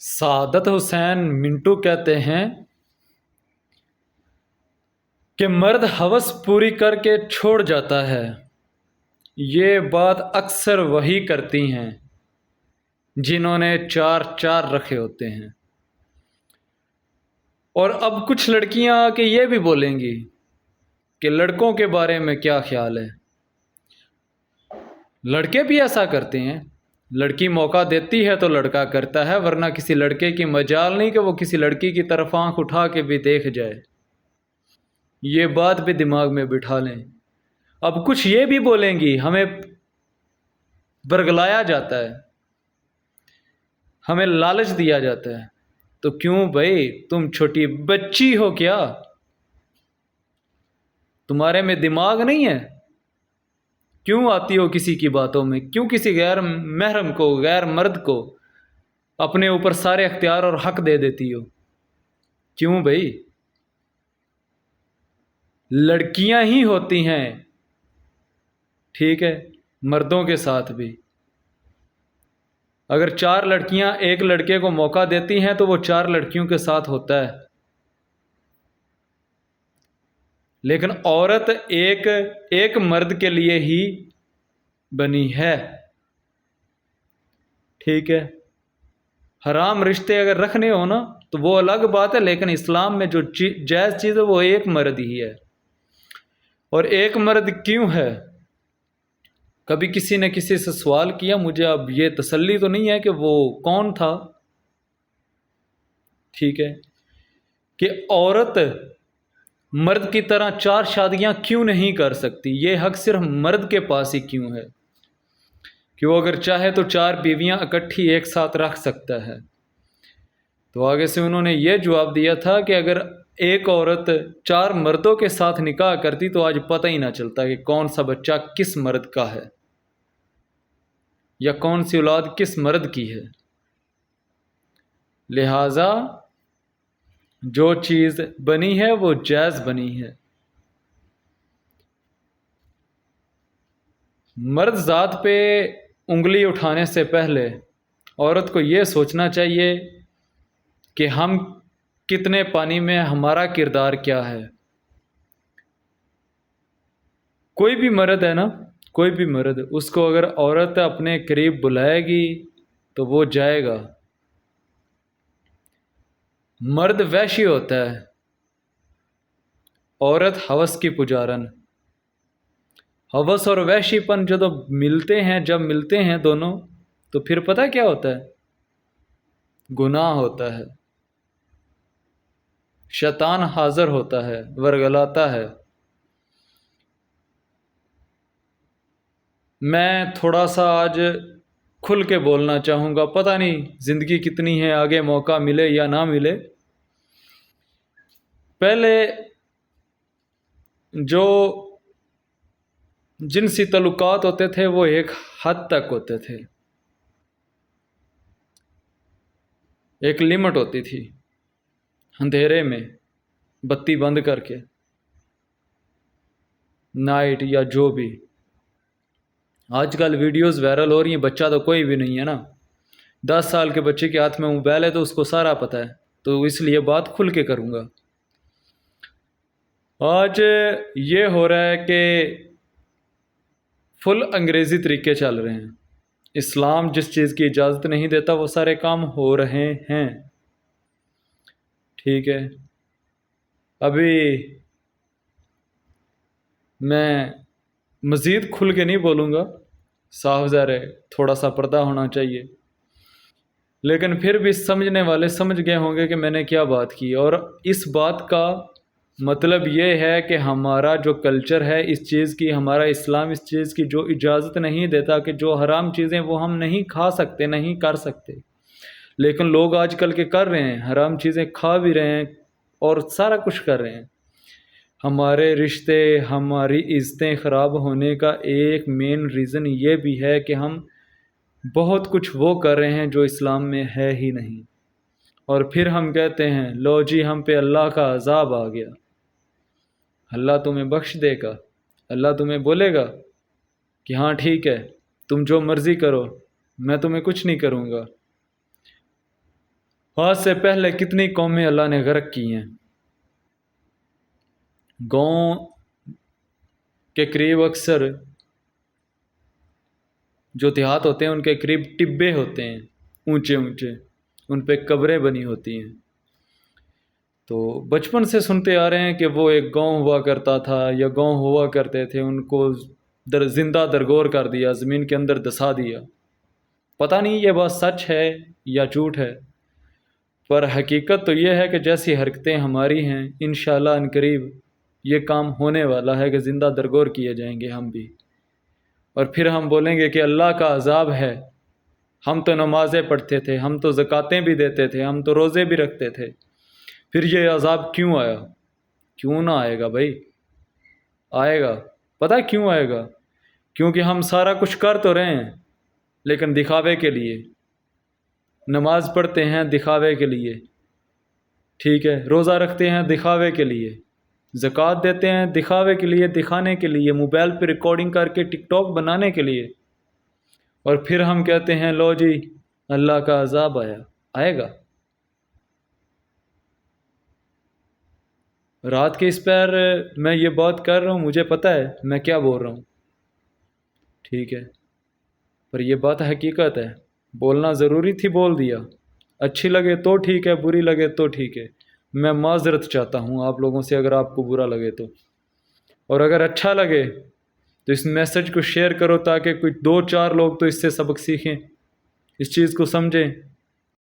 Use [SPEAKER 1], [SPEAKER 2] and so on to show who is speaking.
[SPEAKER 1] سعادت حسین منٹو کہتے ہیں کہ مرد ہوس پوری کر کے چھوڑ جاتا ہے۔ یہ بات اکثر وہی کرتی ہیں جنہوں نے چار چار رکھے ہوتے ہیں۔ اور اب کچھ لڑکیاں آ کے یہ بھی بولیں گی کہ لڑکوں کے بارے میں کیا خیال ہے۔ لڑکے بھی ایسا کرتے ہیں، لڑکی موقع دیتی ہے تو لڑکا کرتا ہے، ورنہ کسی لڑکے کی مجال نہیں کہ وہ کسی لڑکی کی طرف آنکھ اٹھا کے بھی دیکھ جائے۔ یہ بات بھی دماغ میں بٹھا لیں۔ اب کچھ یہ بھی بولیں گی، ہمیں برگلایا جاتا ہے، ہمیں لالچ دیا جاتا ہے۔ تو کیوں بھائی، تم چھوٹی بچی ہو کیا؟ تمہارے میں دماغ نہیں ہے؟ کیوں آتی ہو کسی کی باتوں میں؟ کیوں کسی غیر محرم کو، غیر مرد کو اپنے اوپر سارے اختیار اور حق دے دیتی ہو؟ کیوں بھائی؟ لڑکیاں ہی ہوتی ہیں، ٹھیک ہے، مردوں کے ساتھ بھی۔ اگر چار لڑکیاں ایک لڑکے کو موقع دیتی ہیں تو وہ چار لڑکیوں کے ساتھ ہوتا ہے، لیکن عورت ایک مرد کے لیے ہی بنی ہے، ٹھیک ہے۔ حرام رشتے اگر رکھنے ہو نا تو وہ الگ بات ہے، لیکن اسلام میں جو جائز چیز ہے وہ ایک مرد ہی ہے۔ اور ایک مرد کیوں ہے؟ کبھی کسی نے کسی سے سوال کیا، مجھے اب یہ تسلی تو نہیں ہے کہ وہ کون تھا، ٹھیک ہے، کہ عورت مرد کی طرح چار شادیاں کیوں نہیں کر سکتی؟ یہ حق صرف مرد کے پاس ہی کیوں ہے کہ وہ اگر چاہے تو چار بیویاں اکٹھی ایک ساتھ رکھ سکتا ہے؟ تو آگے سے انہوں نے یہ جواب دیا تھا کہ اگر ایک عورت چار مردوں کے ساتھ نکاح کرتی تو آج پتہ ہی نہ چلتا کہ کون سا بچہ کس مرد کا ہے یا کون سی اولاد کس مرد کی ہے۔ لہٰذا جو چیز بنی ہے وہ جائز بنی ہے۔ مرد ذات پہ انگلی اٹھانے سے پہلے عورت کو یہ سوچنا چاہیے کہ ہم کتنے پانی میں، ہمارا کردار کیا ہے۔ کوئی بھی مرد ہے نا، کوئی بھی مرد، اس کو اگر عورت اپنے قریب بلائے گی تو وہ جائے گا۔ مرد وحشی ہوتا ہے، عورت ہوس کی پجارن۔ ہوس اور وحشی پن جب ملتے ہیں دونوں، تو پھر پتہ کیا ہوتا ہے؟ گناہ ہوتا ہے، شیطان حاضر ہوتا ہے، ورگلاتا ہے۔ میں تھوڑا سا آج کھل کے بولنا چاہوں گا، پتہ نہیں زندگی کتنی ہے، آگے موقع ملے یا نہ ملے۔ پہلے جو جنسی تعلقات ہوتے تھے وہ ایک حد تک ہوتے تھے، ایک لمٹ ہوتی تھی، اندھیرے میں بتی بند کر کے، نائٹ یا جو بھی۔ آج کل ویڈیوز وائرل ہو رہی ہیں، بچہ تو کوئی بھی نہیں ہے نا، 10 سال کے بچے کے ہاتھ میں موبائل ہے تو اس کو سارا پتہ ہے، تو اس لیے بات کھل کے کروں گا۔ آج یہ ہو رہا ہے کہ فل انگریزی طریقے چل رہے ہیں، اسلام جس چیز کی اجازت نہیں دیتا وہ سارے کام ہو رہے ہیں، ٹھیک ہے۔ ابھی میں مزید کھل کے نہیں بولوں گا، صاف ظاہر ہے تھوڑا سا پردہ ہونا چاہیے، لیکن پھر بھی سمجھنے والے سمجھ گئے ہوں گے کہ میں نے کیا بات کی۔ اور اس بات کا مطلب یہ ہے کہ ہمارا جو کلچر ہے اس چیز کی، ہمارا اسلام اس چیز کی جو اجازت نہیں دیتا کہ جو حرام چیزیں وہ ہم نہیں کھا سکتے، نہیں کر سکتے، لیکن لوگ آج کل کے کر رہے ہیں، حرام چیزیں کھا بھی رہے ہیں اور سارا کچھ کر رہے ہیں۔ ہمارے رشتے، ہماری عزتیں خراب ہونے کا ایک مین ریزن یہ بھی ہے کہ ہم بہت کچھ وہ کر رہے ہیں جو اسلام میں ہے ہی نہیں، اور پھر ہم کہتے ہیں لو جی ہم پہ اللہ کا عذاب آ گیا، اللہ تمہیں بخش دے گا، اللہ تمہیں بولے گا کہ ہاں ٹھیک ہے تم جو مرضی کرو، میں تمہیں کچھ نہیں کروں گا۔ آج سے پہلے کتنی قومیں اللہ نے غرق کی ہیں. گاؤں کے قریب اکثر جو دیہات ہوتے ہیں ان کے قریب ٹبے ہوتے ہیں اونچے اونچے، ان پہ قبریں بنی ہوتی ہیں. تو بچپن سے سنتے آ رہے ہیں کہ وہ ایک گاؤں ہوا کرتا تھا یا گاؤں ہوا کرتے تھے، ان کو زندہ درگور کر دیا، زمین کے اندر دسا دیا. پتہ نہیں یہ بات سچ ہے یا جھوٹ ہے، پر حقیقت تو یہ ہے کہ جیسی حرکتیں ہماری ہیں انشاءاللہ ان قریب یہ کام ہونے والا ہے کہ زندہ درگور کیے جائیں گے ہم بھی. اور پھر ہم بولیں گے کہ اللہ کا عذاب ہے، ہم تو نمازیں پڑھتے تھے، ہم تو زکاتیں بھی دیتے تھے، ہم تو روزے بھی رکھتے تھے، پھر یہ عذاب کیوں آیا؟ کیوں نہ آئے گا بھائی، آئے گا. پتہ ہے کیوں آئے گا؟ کیونکہ ہم سارا کچھ کر تو رہے ہیں لیکن دکھاوے کے لیے. نماز پڑھتے ہیں دکھاوے کے لیے، ٹھیک ہے، روزہ رکھتے ہیں دکھاوے کے لیے، زکوٰۃ دیتے ہیں دکھاوے کے لیے، دکھانے کے لیے، موبائل پہ ریکارڈنگ کر کے ٹک ٹاک بنانے کے لیے. اور پھر ہم کہتے ہیں لو جی اللہ کا عذاب آئے گا. رات کے اس پیر میں یہ بات کر رہا ہوں، مجھے پتہ ہے میں کیا بول رہا ہوں، ٹھیک ہے، پر یہ بات حقیقت ہے. بولنا ضروری تھی، بول دیا. اچھی لگے تو ٹھیک ہے، بری لگے تو ٹھیک ہے. میں معذرت چاہتا ہوں آپ لوگوں سے اگر آپ کو برا لگے تو، اور اگر اچھا لگے تو اس میسج کو شیئر کرو تاکہ کچھ 2-4 لوگ تو اس سے سبق سیکھیں، اس چیز کو سمجھیں